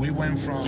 We went from,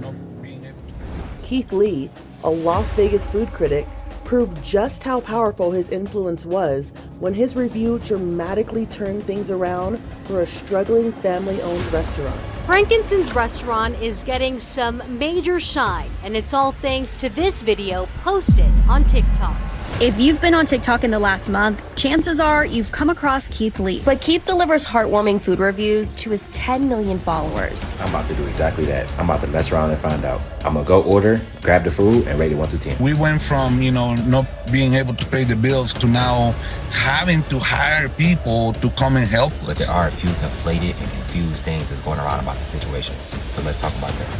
not being able to pay. Keith Lee, a Las Vegas food critic, proved just how powerful his influence was when his review dramatically turned things around for a struggling family-owned restaurant. Frankincense restaurant is getting some major shine, and it's all thanks to this video posted on TikTok. If you've been on TikTok in the last month, chances are you've come across Keith Lee. But Keith delivers heartwarming food reviews to his 10 million followers. I'm about to do exactly that. I'm about to mess around and find out. I'm gonna go order, grab the food, and rate it 1 to 10. We went from, not being able to pay the bills to now having to hire people to come and help us. But there are a few conflated and confused things that's going around about the situation. So let's talk about that.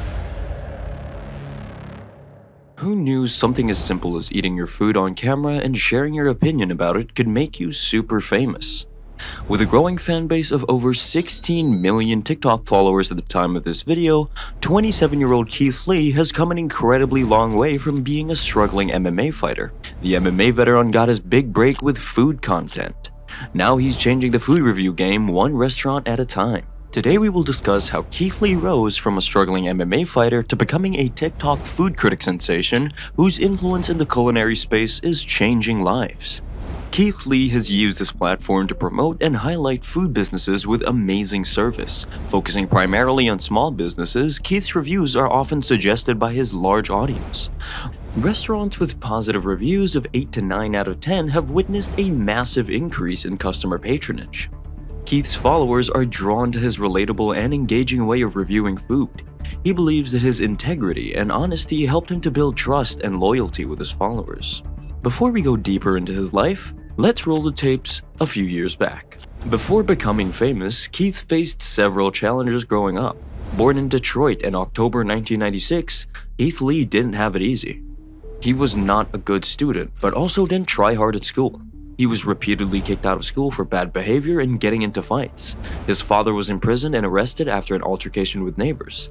Who knew something as simple as eating your food on camera and sharing your opinion about it could make you super famous? With a growing fan base of over 16 million TikTok followers at the time of this video, 27-year-old Keith Lee has come an incredibly long way from being a struggling MMA fighter. The MMA veteran got his big break with food content. Now he's changing the food review game one restaurant at a time. Today we will discuss how Keith Lee rose from a struggling MMA fighter to becoming a TikTok food critic sensation whose influence in the culinary space is changing lives. Keith Lee has used this platform to promote and highlight food businesses with amazing service. Focusing primarily on small businesses, Keith's reviews are often suggested by his large audience. Restaurants with positive reviews of 8 to 9 out of 10 have witnessed a massive increase in customer patronage. Keith's followers are drawn to his relatable and engaging way of reviewing food. He believes that his integrity and honesty helped him to build trust and loyalty with his followers. Before we go deeper into his life, let's roll the tapes a few years back. Before becoming famous, Keith faced several challenges growing up. Born in Detroit in October 1996, Keith Lee didn't have it easy. He was not a good student, but also didn't try hard at school. He was repeatedly kicked out of school for bad behavior and getting into fights. His father was imprisoned and arrested after an altercation with neighbors.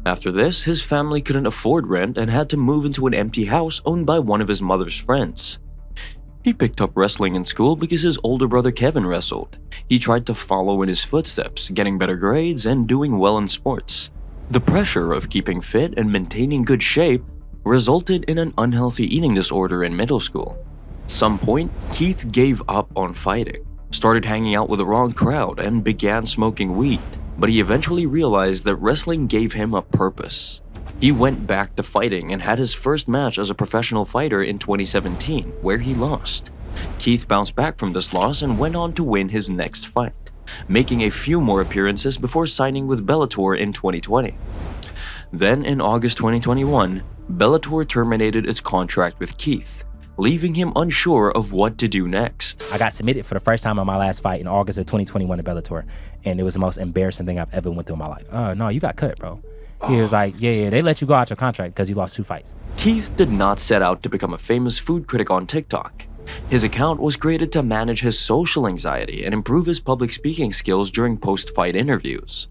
After this, his family couldn't afford rent and had to move into an empty house owned by one of his mother's friends. He picked up wrestling in school because his older brother Kevin wrestled. He tried to follow in his footsteps, getting better grades and doing well in sports. The pressure of keeping fit and maintaining good shape resulted in an unhealthy eating disorder in middle school. At some point, Keith gave up on fighting, started hanging out with the wrong crowd, and began smoking weed. But he eventually realized that wrestling gave him a purpose. He went back to fighting and had his first match as a professional fighter in 2017, where he lost. Keith bounced back from this loss and went on to win his next fight, making a few more appearances before signing with Bellator in 2020. Then in August 2021, Bellator terminated its contract with Keith, leaving him unsure of what to do next. I got submitted for the first time on my last fight in August of 2021 at Bellator, and it was the most embarrassing thing I've ever went through in my life. No, you got cut, bro. He was like, yeah, they let you go out your contract because you lost 2 fights. Keith did not set out to become a famous food critic on TikTok. His account was created to manage his social anxiety and improve his public speaking skills during post-fight interviews.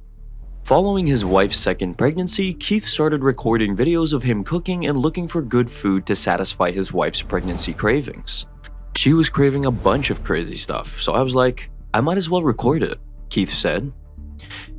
Following his wife's second pregnancy, Keith started recording videos of him cooking and looking for good food to satisfy his wife's pregnancy cravings. She was craving a bunch of crazy stuff, so I was like, I might as well record it, Keith said.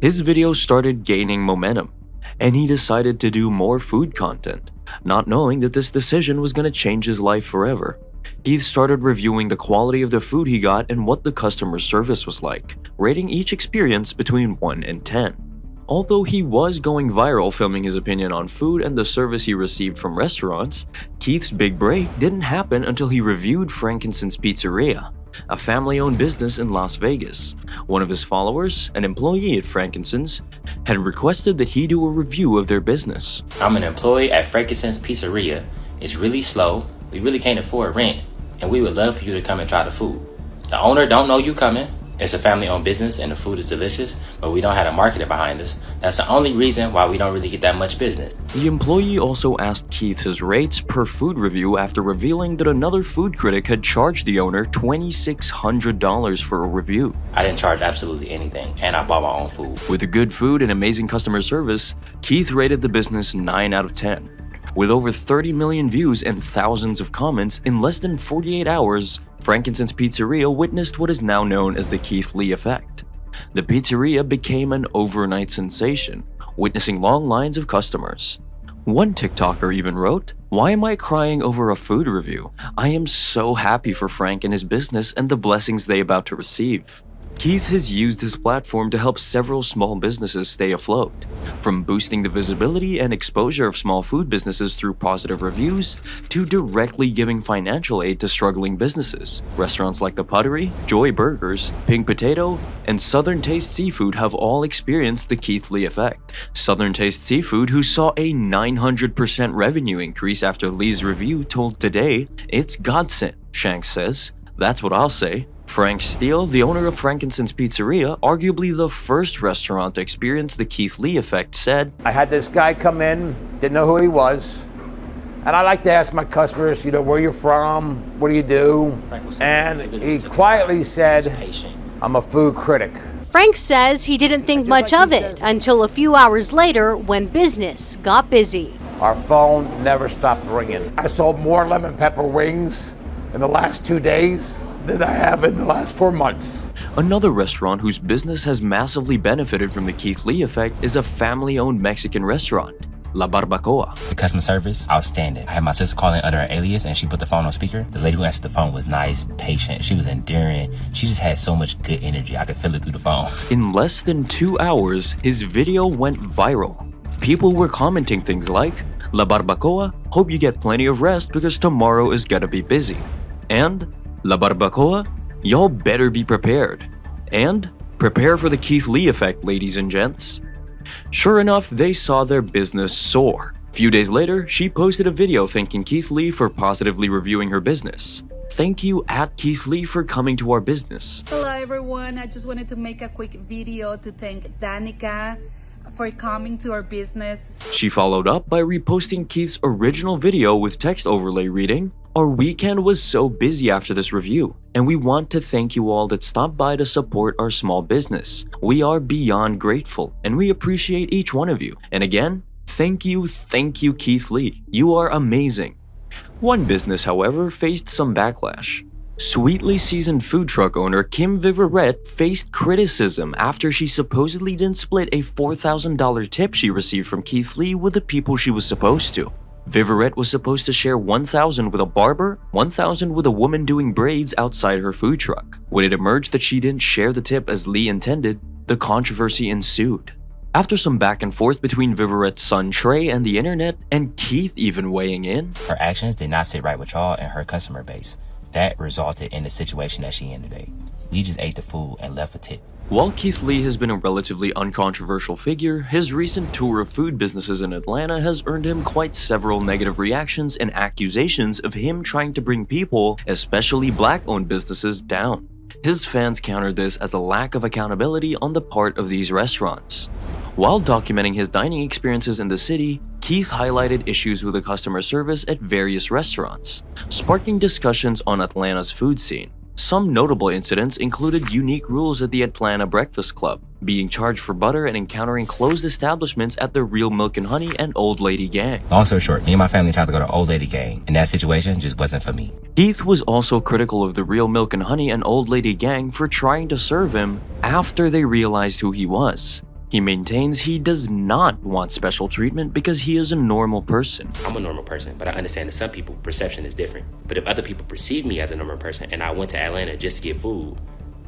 His videos started gaining momentum, and he decided to do more food content, not knowing that this decision was going to change his life forever. Keith started reviewing the quality of the food he got and what the customer service was like, rating each experience between 1 and 10. Although he was going viral filming his opinion on food and the service he received from restaurants, Keith's big break didn't happen until he reviewed Frankincense Pizzeria, a family-owned business in Las Vegas. One of his followers, an employee at Frankincense, had requested that he do a review of their business. I'm an employee at Frankincense Pizzeria. It's really slow, we really can't afford rent, and we would love for you to come and try the food. The owner don't know you coming. It's a family-owned business and the food is delicious, but we don't have a marketing behind us. That's the only reason why we don't really get that much business. The employee also asked Keith his rates per food review after revealing that another food critic had charged the owner $2,600 for a review. I didn't charge absolutely anything, and I bought my own food. With the good food and amazing customer service, Keith rated the business 9 out of 10. With over 30 million views and thousands of comments, in less than 48 hours, Frankincense Pizzeria witnessed what is now known as the Keith Lee effect. The pizzeria became an overnight sensation, witnessing long lines of customers. One TikToker even wrote, "Why am I crying over a food review? I am so happy for Frank and his business and the blessings they about to receive." Keith has used his platform to help several small businesses stay afloat, from boosting the visibility and exposure of small food businesses through positive reviews, to directly giving financial aid to struggling businesses. Restaurants like The Puttery, Joy Burgers, Pink Potato, and Southern Taste Seafood have all experienced the Keith Lee effect. Southern Taste Seafood, who saw a 900% revenue increase after Lee's review, told Today, "It's godsend," Shanks says. "That's what I'll say." Frank Steele, the owner of Frankincense Pizzeria, arguably the first restaurant to experience the Keith Lee effect, said, "I had this guy come in, didn't know who he was, and I like to ask my customers, where you're from, what do you do?" And he quietly said, "I'm a food critic." Frank says he didn't think much of it until a few hours later when business got busy. Our phone never stopped ringing. I sold more lemon pepper wings in the last 2 days than I have in the last 4 months. Another restaurant whose business has massively benefited from the Keith Lee effect is a family-owned Mexican restaurant, La Barbacoa. The customer service, outstanding. I had my sister calling under an alias and she put the phone on speaker. The lady who answered the phone was nice, patient, she was endearing. She just had so much good energy, I could feel it through the phone. In less than 2 hours, his video went viral. People were commenting things like, "La Barbacoa, hope you get plenty of rest because tomorrow is gonna be busy." And, "La Barbacoa, y'all better be prepared." And, "Prepare for the Keith Lee effect, ladies and gents." Sure enough, they saw their business soar. A few days later, she posted a video thanking Keith Lee for positively reviewing her business. "Thank you at Keith Lee for coming to our business." Hello everyone, I just wanted to make a quick video to thank Danica for coming to our business. She followed up by reposting Keith's original video with text overlay reading, "Our weekend was so busy after this review, and we want to thank you all that stopped by to support our small business. We are beyond grateful, and we appreciate each one of you. And again, thank you, Keith Lee. You are amazing." One business, however, faced some backlash. Sweetly seasoned food truck owner Kim Viverette faced criticism after she supposedly didn't split a $4,000 tip she received from Keith Lee with the people she was supposed to. Viverette was supposed to share $1,000 with a barber, $1,000 with a woman doing braids outside her food truck. When it emerged that she didn't share the tip as Lee intended, the controversy ensued. After some back and forth between Viverette's son Trey and the internet, and Keith even weighing in, her actions did not sit right with y'all and her customer base. That resulted in the situation that she in today. Lee just ate the food and left a tip. While Keith Lee has been a relatively uncontroversial figure, his recent tour of food businesses in Atlanta has earned him quite several negative reactions and accusations of him trying to bring people, especially black-owned businesses, down. His fans countered this as a lack of accountability on the part of these restaurants. While documenting his dining experiences in the city, Keith highlighted issues with the customer service at various restaurants, sparking discussions on Atlanta's food scene. Some notable incidents included unique rules at the Atlanta Breakfast Club, being charged for butter and encountering closed establishments at the Real Milk and Honey and Old Lady Gang. Long story short, me and my family tried to go to Old Lady Gang, and that situation just wasn't for me. Keith was also critical of the Real Milk and Honey and Old Lady Gang for trying to serve him after they realized who he was. He maintains he does not want special treatment because he is a normal person. I'm a normal person, but I understand that some people perception is different. But if other people perceive me as a normal person and I went to Atlanta just to get food,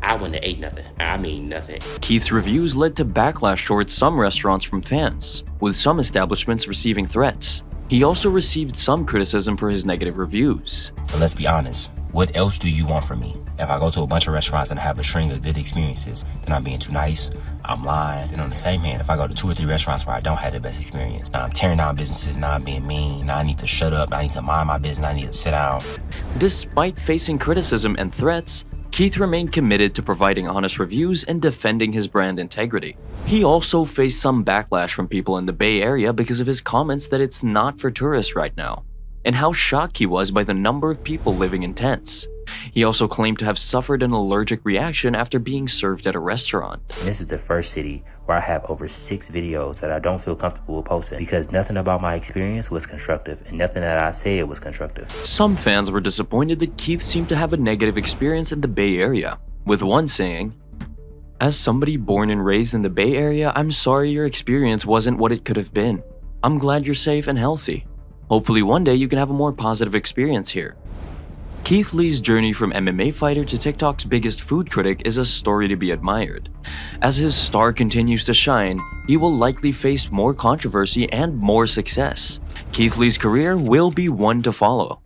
I wouldn't have ate nothing. I mean nothing. Keith's reviews led to backlash towards some restaurants from fans, with some establishments receiving threats. He also received some criticism for his negative reviews. But let's be honest, what else do you want from me? If I go to a bunch of restaurants and have a string of good experiences, then I'm being too nice, I'm lying. Then on the same hand, if I go to 2 or 3 restaurants where I don't have the best experience, now I'm tearing down businesses, now I'm being mean, now I need to shut up, now I need to mind my business, I need to sit down. Despite facing criticism and threats, Keith remained committed to providing honest reviews and defending his brand integrity. He also faced some backlash from people in the Bay Area because of his comments that it's not for tourists right now, and how shocked he was by the number of people living in tents. He also claimed to have suffered an allergic reaction after being served at a restaurant. This is the first city where I have over 6 videos that I don't feel comfortable with posting because nothing about my experience was constructive and nothing that I said was constructive. Some fans were disappointed that Keith seemed to have a negative experience in the Bay Area, with one saying, As somebody born and raised in the Bay Area, I'm sorry your experience wasn't what it could have been. I'm glad you're safe and healthy. Hopefully one day you can have a more positive experience here. Keith Lee's journey from MMA fighter to TikTok's biggest food critic is a story to be admired. As his star continues to shine, he will likely face more controversy and more success. Keith Lee's career will be one to follow.